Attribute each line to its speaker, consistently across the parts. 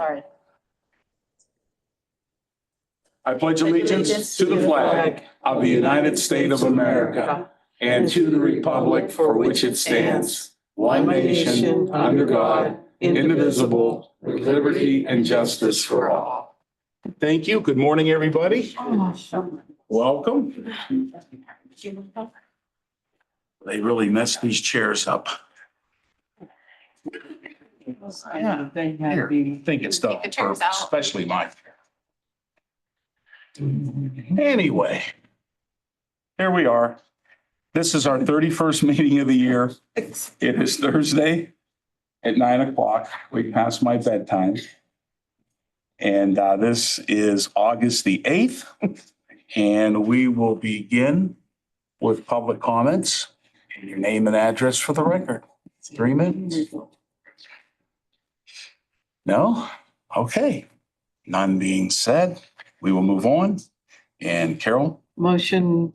Speaker 1: Sorry.
Speaker 2: I pledge allegiance to the flag of the United States of America and to the republic for which it stands, one nation, under God, indivisible, with liberty and justice for all. Thank you. Good morning, everybody. Welcome. They really messed these chairs up.
Speaker 1: Yeah, they had
Speaker 2: Here,
Speaker 1: the.
Speaker 2: think it's done,
Speaker 3: Take the chairs out.
Speaker 2: especially mine. Anyway, here we are. This is our 31st meeting of the year. It is Thursday at 9:00. We passed my bedtime. And this is August the 8th. And we will begin with public comments. And your name and address for the record. 3 minutes? No? Okay. None being said, we will move on. And Carol?
Speaker 1: Motion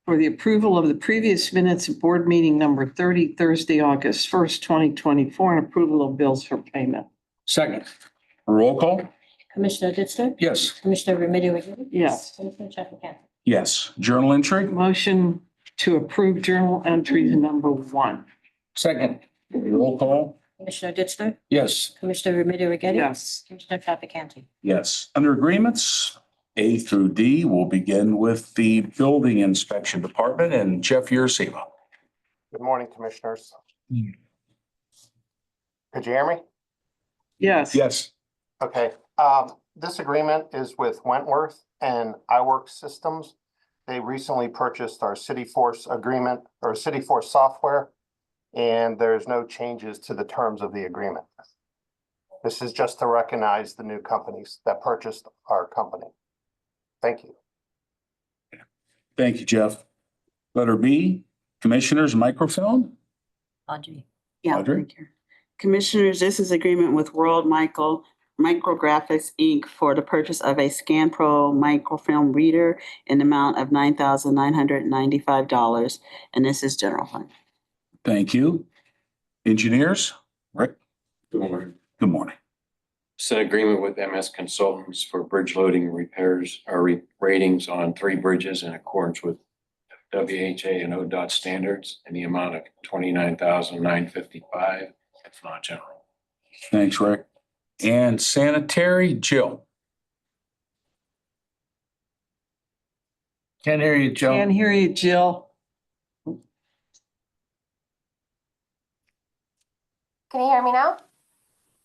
Speaker 1: for the approval of the previous minutes of board meeting number 30, Thursday, August 1st, 2024, and approval of bills for payment.
Speaker 2: Second. Roll call?
Speaker 3: Commissioner Ditzler?
Speaker 2: Yes.
Speaker 3: Commissioner Remedy Agati?
Speaker 1: Yes.
Speaker 3: Commissioner Trafficant?
Speaker 2: Yes. Journal entry?
Speaker 1: Motion to approve journal entries number 1.
Speaker 2: Second. Roll call?
Speaker 3: Commissioner Ditzler?
Speaker 2: Yes.
Speaker 3: Commissioner Remedy Agati?
Speaker 1: Yes.
Speaker 3: Commissioner Trafficant?
Speaker 2: Yes. Under agreements, A through D, we'll begin with the building inspection department and Jeff Ursula.
Speaker 4: Good morning, Commissioners.
Speaker 2: Hmm.
Speaker 4: Could you hear me?
Speaker 1: Yes.
Speaker 2: Yes.
Speaker 4: Okay, this agreement is with Wentworth and iWork Systems. They recently purchased our City Force agreement or City Force software, and there's no changes to the terms of the agreement. This is just to recognize the new companies that purchased our company. Thank you.
Speaker 2: Thank you, Jeff. Letter B, Commissioners microfilm.
Speaker 3: Audrey?
Speaker 5: Yeah,
Speaker 2: Audrey?
Speaker 5: thank you. Commissioners, this is agreement with World Micrographics, Inc. for the purchase of a ScanPro microfilm reader in the amount of $9,995, and this is general fund.
Speaker 2: Thank you. Engineers, Rick.
Speaker 6: Good morning.
Speaker 2: Good morning.
Speaker 6: It's an agreement with MS Consultants for bridge loading and repairs or ratings on 3 bridges in accordance with WHA and ODOT standards in the amount of $29,955. It's not general.
Speaker 2: Thanks, Rick. And sanitary, Jill.
Speaker 7: Can't hear you, Joe.
Speaker 1: Can't hear you, Jill.
Speaker 8: Can you hear me now?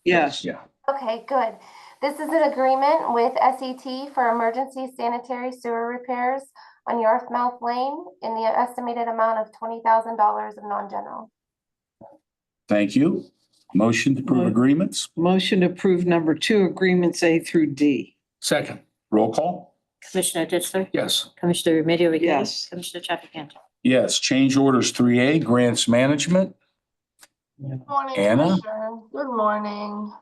Speaker 1: Yes.
Speaker 2: Yeah.
Speaker 8: Okay, good. This is an agreement with SET for emergency sanitary sewer repairs on Yarmouth Lane in the estimated amount of $20,000 of non-general.
Speaker 2: Thank you. Motion to approve agreements.
Speaker 1: Motion to approve number 2, agreements A through D.
Speaker 2: Second. Roll call?
Speaker 3: Commissioner Ditzler?
Speaker 2: Yes.
Speaker 3: Commissioner Remedy Agati?
Speaker 1: Yes.
Speaker 3: Commissioner Trafficant?
Speaker 2: Yes. Change orders 3A, grants management.
Speaker 9: Morning,
Speaker 2: Anna?
Speaker 9: Commissioner. Good morning.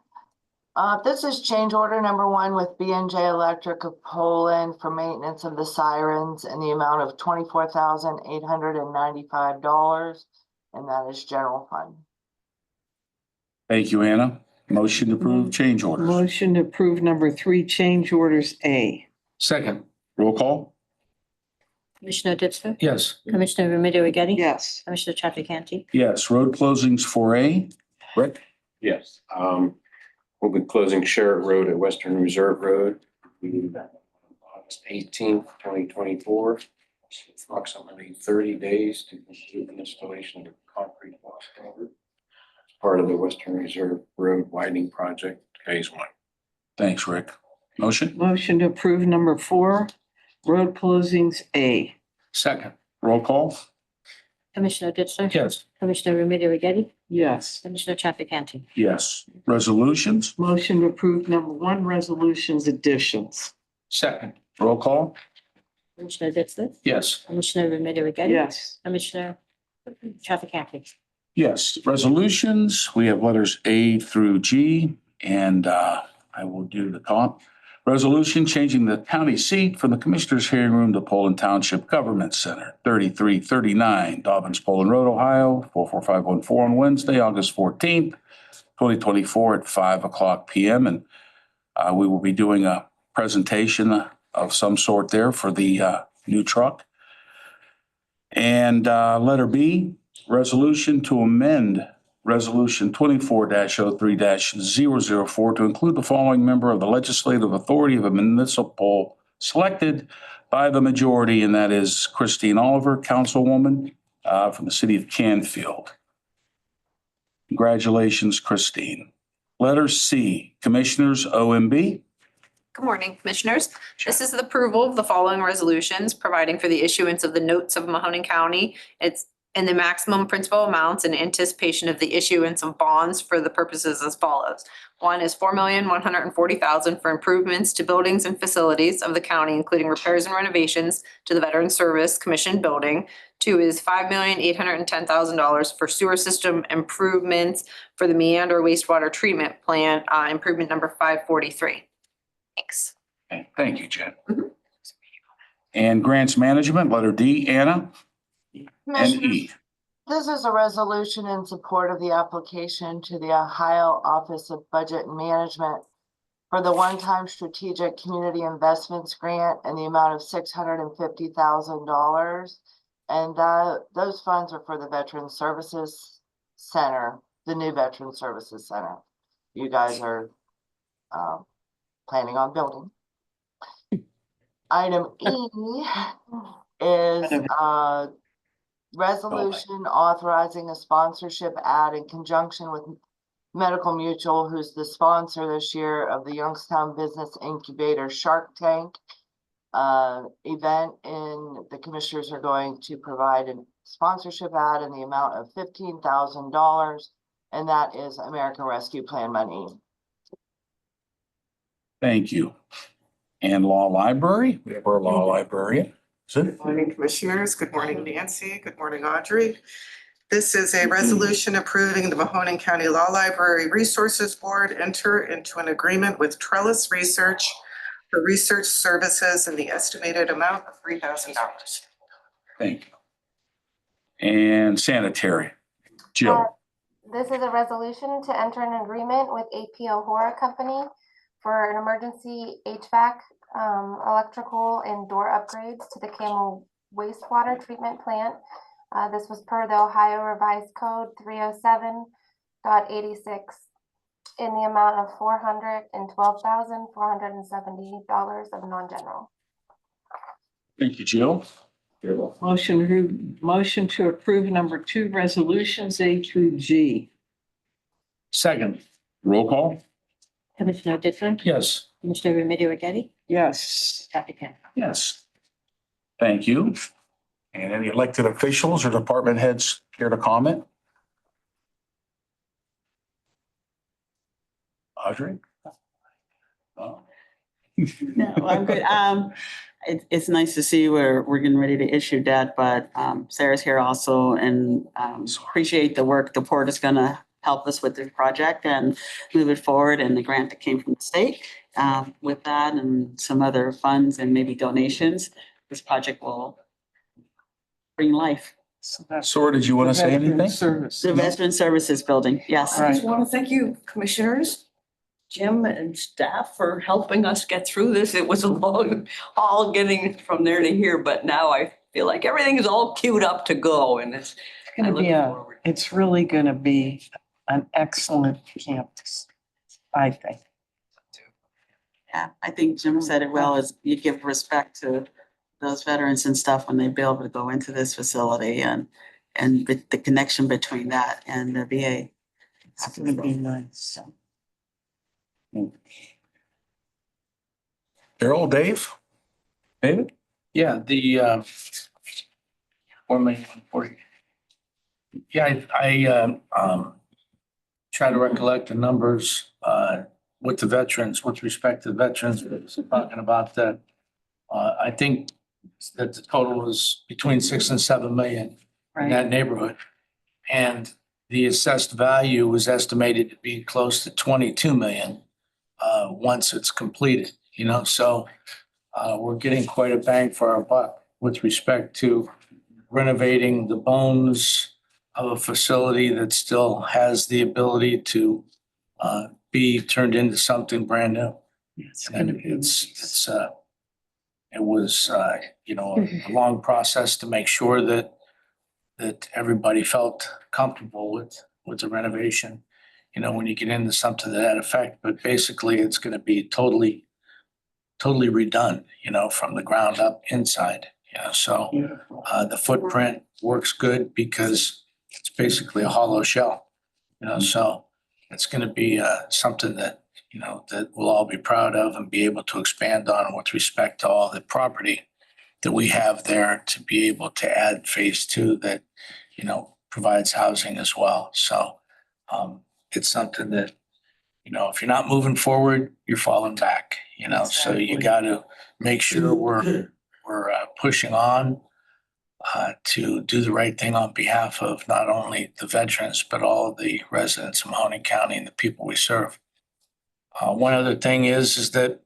Speaker 9: This is change order number 1 with B&J Electric of Poland for maintenance of the sirens in the amount of $24,895, and that is general fund.
Speaker 2: Thank you, Anna. Motion to approve change orders.
Speaker 1: Motion to approve number 3, change orders A.
Speaker 2: Second. Roll call?
Speaker 3: Commissioner Ditzler?
Speaker 2: Yes.
Speaker 3: Commissioner Remedy Agati?
Speaker 1: Yes.
Speaker 3: Commissioner Trafficant?
Speaker 2: Yes. Road closings 4A. Rick?
Speaker 6: Yes. We'll be closing Sherritt Road at Western Reserve Road. August 18th, 2024. Approximately 30 days to complete the installation of the concrete box culvert. As part of the Western Reserve Road widening project, phase 1.
Speaker 2: Thanks, Rick. Motion?
Speaker 1: Motion to approve number 4, road closings A.
Speaker 2: Second. Roll call?
Speaker 3: Commissioner Ditzler?
Speaker 2: Yes.
Speaker 3: Commissioner Remedy Agati?
Speaker 1: Yes.
Speaker 3: Commissioner Trafficant?
Speaker 2: Yes. Resolutions?
Speaker 1: Motion to approve number 1, resolutions additions.
Speaker 2: Second. Roll call?
Speaker 3: Commissioner Ditzler?
Speaker 2: Yes.
Speaker 3: Commissioner Remedy Agati?
Speaker 1: Yes.
Speaker 3: Commissioner Trafficant?
Speaker 2: Yes. Resolutions, we have letters A through G, and I will do the top. Resolution changing the county seat from the Commissioners' hearing room to Poland Township Government Center, 3339 Dobbins, Poland Road, Ohio, 44514 on Wednesday, August 14th, 2024 at 5:00 p.m. And We will be doing a presentation of some sort there for the new truck. And letter B, resolution to amend Resolution 24-03-004 to include the following member of the legislative authority of a municipal selected by the majority, and that is Christine Oliver, Councilwoman from the city of Canfield. Congratulations, Christine. Letter C, Commissioners OMB.
Speaker 7: Good morning, Commissioners. This is the approval of the following resolutions, providing for the issuance of the notes of Mahoning County. It's in the maximum principal amounts in anticipation of the issuance of bonds for the purposes as follows. One is $4,140,000 for improvements to buildings and facilities of the county, including repairs and renovations to the Veteran Service Commission building. Two is $5,810,000 for sewer system improvements for the Meander wastewater treatment plant, improvement number 543. Thanks.
Speaker 2: Okay, thank you, Jen. And grants management, letter D, Anna. And
Speaker 9: Commissioners,
Speaker 2: E.
Speaker 9: this is a resolution in support of the application to the Ohio Office of Budget and Management for the one-time strategic community investments grant in the amount of $650,000. And those funds are for the Veteran Services Center, the new Veteran Services Center. You guys are planning on building. Item E is resolution authorizing a sponsorship ad in conjunction with Medical Mutual, who's the sponsor this year of the Youngstown Business Incubator Shark Tank event. And the commissioners are going to provide a sponsorship ad in the amount of $15,000, and that is American Rescue Plan money.
Speaker 2: Thank you. And law library, we have our law librarian.
Speaker 10: Good morning, Commissioners. Good morning, Nancy. Good morning, Audrey. This is a resolution approving the Mahoning County Law Library Resources Board enter into an agreement with Trellis Research for research services in the estimated amount of $3,000.
Speaker 2: Thank you. And sanitary, Jill.
Speaker 8: This is a resolution to enter an agreement with APO Hora Company for an emergency HVAC, electrical and door upgrades to the Camel wastewater treatment plant. This was per the Ohio Revised Code 307.86 in the amount of $412,470 of non-general.
Speaker 2: Thank you, Jill.
Speaker 1: Motion to approve number 2 resolutions A through G.
Speaker 2: Second. Roll call.
Speaker 3: Commissioner Ditzler?
Speaker 2: Yes.
Speaker 3: Commissioner Remedy Agati?
Speaker 1: Yes.
Speaker 3: Traffic Count.
Speaker 2: Yes. Thank you. And any elected officials or department heads care to comment? Audrey?
Speaker 5: No, I'm good. It's nice to see we're getting ready to issue debt, but Sarah's here also, and appreciate the work the board is gonna help us with this project and move it forward, and the grant that came from the state. With that and some other funds and maybe donations, this project will bring life.
Speaker 1: So that's
Speaker 2: Sora, did you want to say
Speaker 1: Veteran
Speaker 2: anything?
Speaker 1: Service.
Speaker 5: The Veteran Services Building, yes.
Speaker 1: Right.
Speaker 11: I just want to thank you, Commissioners, Jim and staff, for helping us get through this. It was a long haul getting from there to here, but now I feel like everything is all queued up to go, and it's
Speaker 1: Gonna be it's really gonna be an excellent campus, I think.
Speaker 5: Yeah, I think Jim said it well, is you give respect to those veterans and stuff when they be able to go into this facility, and the connection between that and the VA.
Speaker 1: It's gonna be nice.
Speaker 2: Carol, Dave? David?
Speaker 12: Yeah, the 4,040. Yeah, I try to recollect the numbers with the veterans, with respect to the veterans, talking about that. I think that the total was between 6 and 7 million in that neighborhood. And the assessed value was estimated to be close to 22 million once it's completed, you know, so we're getting quite a bang for our buck with respect to renovating the bones of a facility that still has the ability to be turned into something brand new.
Speaker 1: It's
Speaker 12: And
Speaker 1: gonna be
Speaker 12: it's, it was, a long process to make sure that everybody felt comfortable with the renovation. When you get into something to that effect, but basically it's gonna be totally redone, from the ground up inside. So
Speaker 1: beautiful.
Speaker 12: the footprint works good because it's basically a hollow shell. So it's gonna be something that, that we'll all be proud of and be able to expand on with respect to all the property that we have there to be able to add phase two that, provides housing as well. So it's something that, if you're not moving forward, you're falling back, so you
Speaker 1: Exactly.
Speaker 12: gotta make sure we're pushing on to do the right thing on behalf of not only the veterans, but all of the residents of Mahoning County and the people we serve. One other thing is that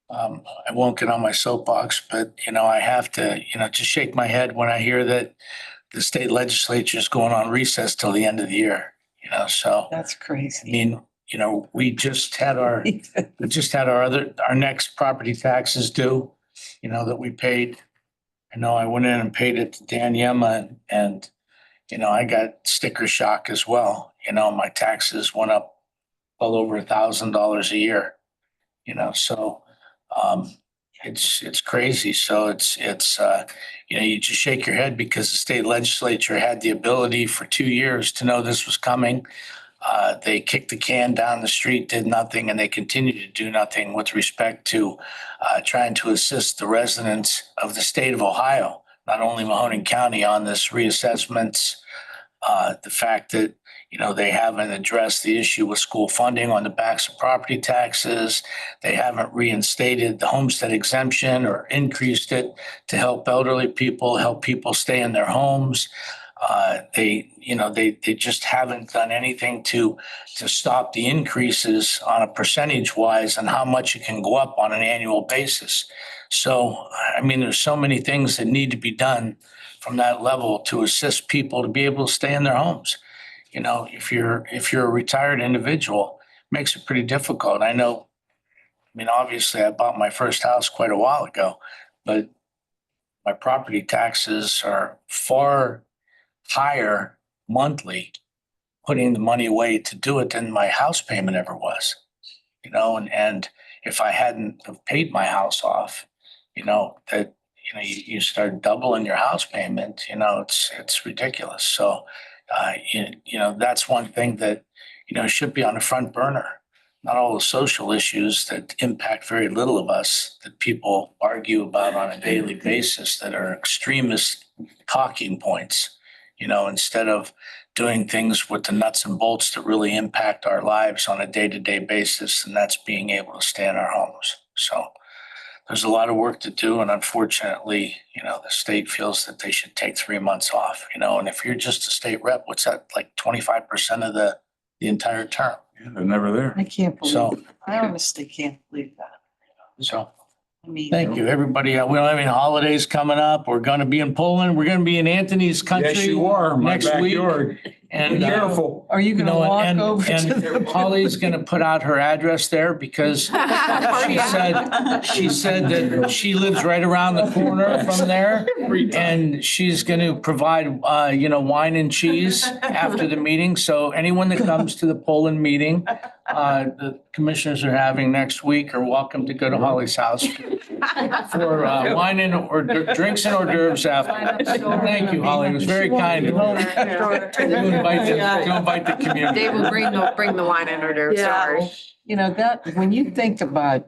Speaker 12: I won't get on my soapbox, but I have to, just shake my head when I hear that the state legislature is going on recess till the end of the year, so.
Speaker 1: That's
Speaker 12: I
Speaker 1: crazy.
Speaker 12: mean, we just had our our next property taxes due, that we paid. I know I went in and paid it to Dan Yema and, I got sticker shock as well. My taxes went up well over $1,000 a year, so, it's crazy. So it's, you just shake your head because the state legislature had the ability for 2 years to know this was coming. They kicked the can down the street, did nothing, and they continue to do nothing with respect to trying to assist the residents of the state of Ohio, not only Mahoning County, on this reassessments. The fact that, they haven't addressed the issue with school funding on the backs of property taxes. They haven't reinstated the homestead exemption or increased it to help elderly people, help people stay in their homes. They just haven't done anything to stop the increases on a percentage wise and how much it can go up on an annual basis. So, I mean, there's so many things that need to be done from that level to assist people to be able to stay in their homes. If you're a retired individual, it makes it pretty difficult. I know, obviously I bought my first house quite a while ago, but my property taxes are far higher monthly, putting the money away to do it than my house payment ever was. And if I hadn't have paid my house off, that, you start doubling your house payment, it's ridiculous. So, that's one thing that, should be on the front burner. Not all the social issues that impact very little of us that people argue about on a daily basis that are extremist talking points, instead of doing things with the nuts and bolts that really impact our lives on a day-to-day basis, and that's being able to stay in our homes. So there's a lot of work to do, and unfortunately, the state feels that they should take 3 months off, and if you're just a state rep, what's that, like 25% of the entire term?
Speaker 2: Yeah, they're never there.
Speaker 1: I can't
Speaker 12: So-
Speaker 1: believe it. I honestly can't believe that.
Speaker 12: So,
Speaker 1: I mean.
Speaker 12: thank you, everybody. We don't have any holidays coming up. We're gonna be in Poland. We're gonna be in Anthony's country.
Speaker 2: Yes, you are, my
Speaker 12: next week.
Speaker 2: backyard. Be
Speaker 12: And,
Speaker 2: careful.
Speaker 1: Are you gonna walk
Speaker 12: and
Speaker 1: over to the?
Speaker 12: Holly's gonna put out her address there because she said that she lives right around the corner from there. And she's gonna provide, wine and cheese after the meeting. So anyone that comes to the Poland meeting, the commissioners are having next week are welcome to go to Holly's house for wine and or drinks and hors d'oeuvres after. Thank you, Holly. It was very kind of you to invite the community.
Speaker 7: Dave will bring the wine and hors d'oeuvres, don't worry.
Speaker 1: That, when you think about,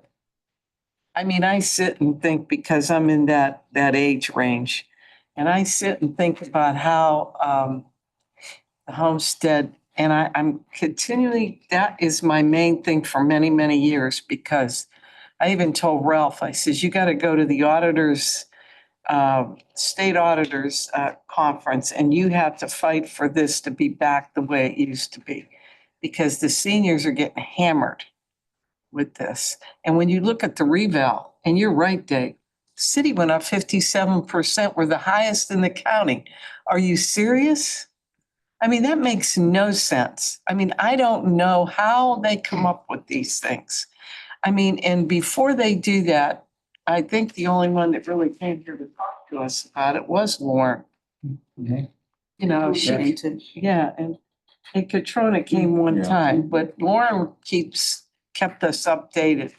Speaker 1: I sit and think because I'm in that age range. And I sit and think about how the homestead, and I'm continually, that is my main thing for many, many years, because I even told Ralph, I says, you got to go to the auditors, state auditors conference, and you have to fight for this to be back the way it used to be, because the seniors are getting hammered with this. And when you look at the reval, and you're right, Dave, the city went up 57%. We're the highest in the county. Are you serious? That makes no sense. I don't know how they come up with these things. I mean, and before they do that, I think the only one that really came here to talk to us about it was Lauren. You know, she, yeah, and Katrina came one
Speaker 2: Yeah.
Speaker 1: time, but Lauren kept us updated.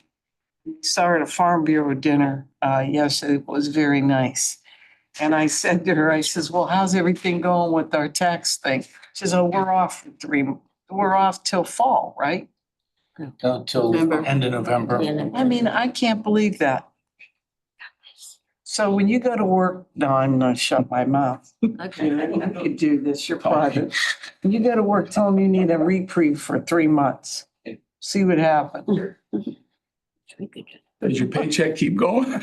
Speaker 1: Saw her at a Farm Bureau dinner, yesterday. It was very nice. And I said to her, I says, well, how's everything going with our tax thing? She says, oh, we're off till fall, right?
Speaker 12: Till
Speaker 5: November.
Speaker 12: end of November.
Speaker 1: I mean, I can't believe that. So when you go to work, no, I'm not shut my mouth.
Speaker 11: Okay.
Speaker 1: You could do this, you're private. When you go to work, tell them you need a reprieve for 3 months. See what happens.
Speaker 2: Does your paycheck keep going?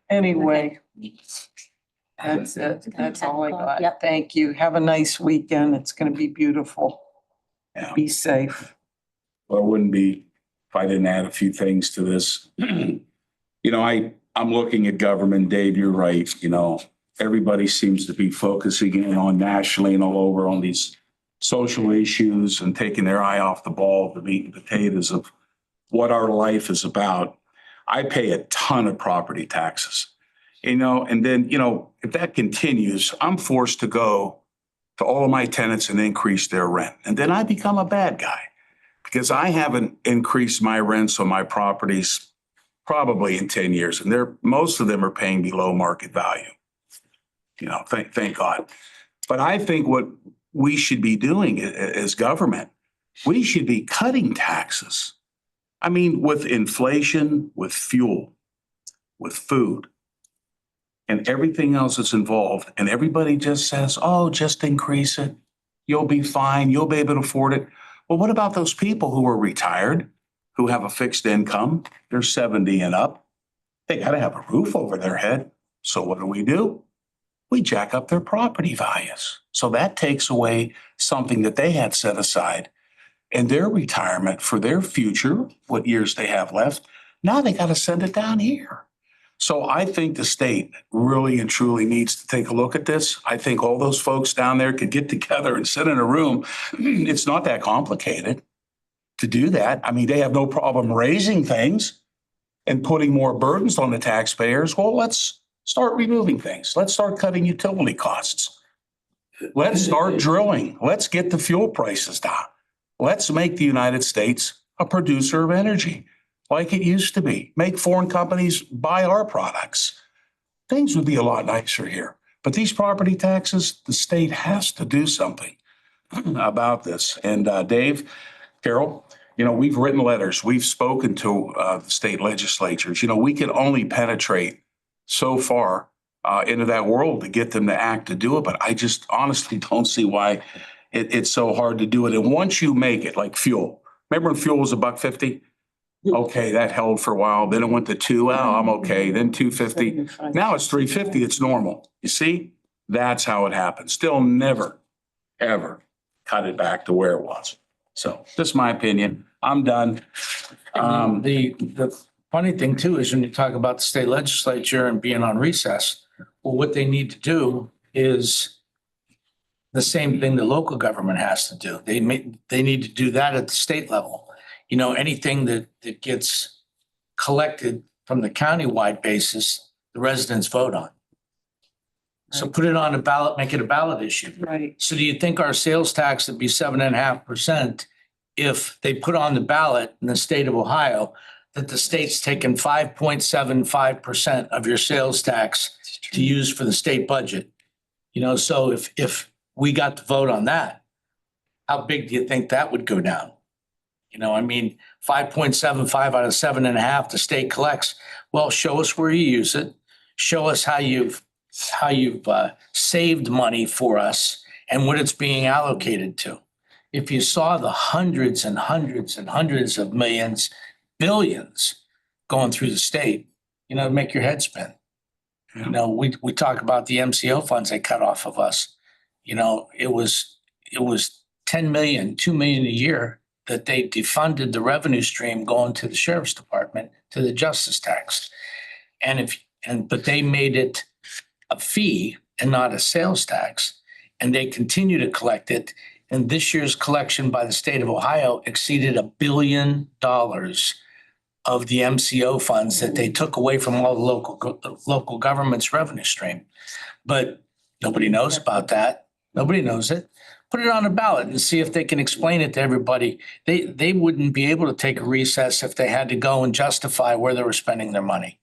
Speaker 1: Anyway, that's it. That's all I got.
Speaker 3: Yep.
Speaker 1: Thank you. Have a nice weekend. It's gonna be beautiful.
Speaker 2: Yeah.
Speaker 1: Be safe.
Speaker 2: Well, it wouldn't be if I didn't add a few things to this. You know, I'm looking at government, Dave, you're right, you know, everybody seems to be focusing in on nationally and all over on these social issues and taking their eye off the ball, the meat and potatoes of what our life is about. I pay a ton of property taxes, you know, and then, you know, if that continues, I'm forced to go to all of my tenants and increase their rent. And then I become a bad guy because I haven't increased my rents on my properties probably in 10 years. And most of them are paying below market value. You know, thank God. But I think what we should be doing as government, we should be cutting taxes. I mean, with inflation, with fuel, with food, and everything else that's involved. And everybody just says, oh, just increase it. You'll be fine. You'll be able to afford it. Well, what about those people who are retired, who have a fixed income? They're 70 and up. They got to have a roof over their head. So what do? We jack up their property values. So that takes away something that they had set aside in their retirement for their future, what years they have left. Now they got to send it down here. So I think the state really and truly needs to take a look at this. I think all those folks down there could get together and sit in a room. It's not that complicated to do that. I mean, they have no problem raising things and putting more burdens on the taxpayers. Well, let's start removing things. Let's start cutting utility costs. Let's start drilling. Let's get the fuel prices down. Let's make the United States a producer of energy like it used to be. Make foreign companies buy our products. Things would be a lot nicer here. But these property taxes, the state has to do something about this. And Dave, Carol, you know, we've written letters. We've spoken to the state legislatures. You know, we can only penetrate so far into that world to get them to act to do it. But I just honestly don't see why it's so hard to do it. And once you make it, like fuel, remember when fuel was $1.50? Okay, that held for a while. Then it went to $2. Well, I'm okay. Then $2.50. Now it's $3.50. It's normal. You see, that's how it happens. Still never, ever cut it back to where it was. So just my opinion. I'm done.
Speaker 12: The funny thing too is when you talk about the state legislature and being on recess, well, what they need to do is the same thing the local government has to do. They need to do that at the state level. You know, anything that gets collected from the countywide basis, the residents vote on. So put it on a ballot, make it a ballot issue.
Speaker 1: Right.
Speaker 12: So do you think our sales tax would be 7.5% if they put on the ballot in the state of Ohio that the state's taken 5.75% of your sales tax to use for the state budget? You know, so if we got to vote on that, how big do you think that would go down? You know, I mean, 5.75 out of 7.5 the state collects. Well, show us where you use it. Show us how you've saved money for us and what it's being allocated to. If you saw the hundreds and hundreds and hundreds of millions, billions going through the state, you know, it'd make your head spin.
Speaker 2: Yeah.
Speaker 12: You know, we talk about the MCO funds they cut off of us. You know, it was 10 million, 2 million a year that they defunded the revenue stream going to the sheriff's department, to the justice tax. But they made it a fee and not a sales tax. And they continue to collect it. And this year's collection by the state of Ohio exceeded $1 billion of the MCO funds that they took away from all the local government's revenue stream. But nobody knows about that. Nobody knows it. Put it on a ballot and see if they can explain it to everybody. They wouldn't be able to take a recess if they had to go and justify where they were spending their money,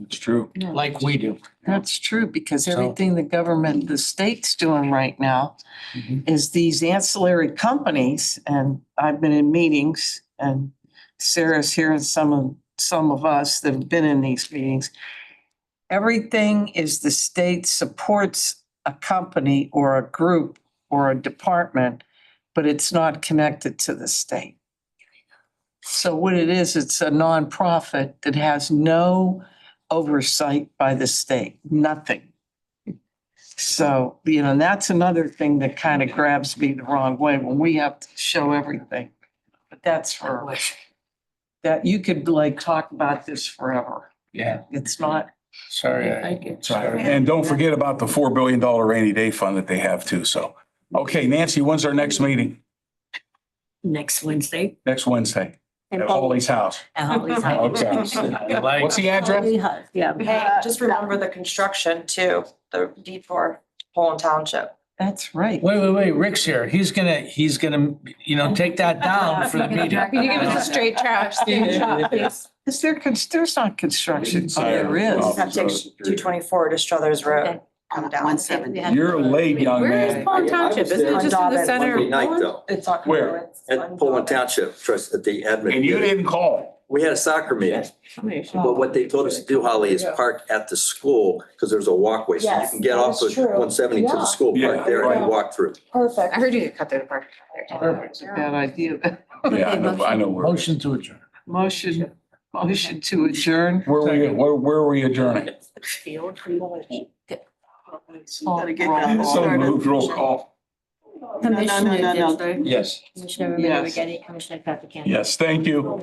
Speaker 2: It's true.
Speaker 12: like we do.
Speaker 1: That's true, because
Speaker 12: So-
Speaker 1: everything the government, the state's doing right now is these ancillary companies, and I've been in meetings, and Sarah's here and some of us that have been in these meetings. Everything is the state supports a company or a group or a department, but it's not connected to the state. So what it is, it's a nonprofit that has no oversight by the state, nothing. So, and that's another thing that kind of grabs me the wrong way when we have to show everything. But that's for, that you could like talk about this forever.
Speaker 12: Yeah,
Speaker 1: It's not,
Speaker 12: sorry. Sorry.
Speaker 2: And don't forget about the $4 billion rainy day fund that they have too. So, okay, Nancy, when's our next meeting?
Speaker 11: Next Wednesday.
Speaker 2: Next Wednesday at Holly's house. Okay.
Speaker 12: Like,
Speaker 2: What's the address?
Speaker 3: Yeah.
Speaker 13: Just remember the construction too, the deed for Poland Township.
Speaker 1: that's right.
Speaker 12: wait, Rick's here. He's gonna, take that down for the meeting.
Speaker 7: Can you give us a straight trash? Please.
Speaker 1: Is there, there's not construction, oh, there is.
Speaker 13: That takes 224 to Struthers Road. Come down.
Speaker 5: 170.
Speaker 2: You're late, young
Speaker 7: Where is
Speaker 2: man.
Speaker 7: Poland Township? Isn't it just in the
Speaker 13: Monday
Speaker 7: center?
Speaker 14: Monday
Speaker 7: of
Speaker 14: night
Speaker 7: Poland?
Speaker 14: though,
Speaker 13: It's not.
Speaker 2: Where?
Speaker 14: at Poland Township, trust at the admin.
Speaker 2: And you
Speaker 14: building.
Speaker 2: didn't call.
Speaker 14: We had a soccer meeting, but what they told us to do, Holly, is park at the school, because there's a walkway, so you
Speaker 13: Yes,
Speaker 14: can get
Speaker 13: that
Speaker 14: off
Speaker 13: is
Speaker 14: of
Speaker 13: true.
Speaker 14: 170 to the school,
Speaker 2: Yeah,
Speaker 14: park there and
Speaker 2: right.
Speaker 14: walk through.
Speaker 13: Perfect.
Speaker 7: I heard you cut through the park.
Speaker 1: It's a bad idea.
Speaker 2: Yeah, I know where.
Speaker 12: Motion to adjourn.
Speaker 1: Motion to adjourn.
Speaker 2: Where were we adjourning? So moved, roll call.
Speaker 3: Commissioner
Speaker 5: no.
Speaker 3: Ditzler?
Speaker 12: Yes.
Speaker 3: Commissioner Remedy
Speaker 1: Yes.
Speaker 3: Agati? Commissioner Traficant?
Speaker 2: Yes, thank you.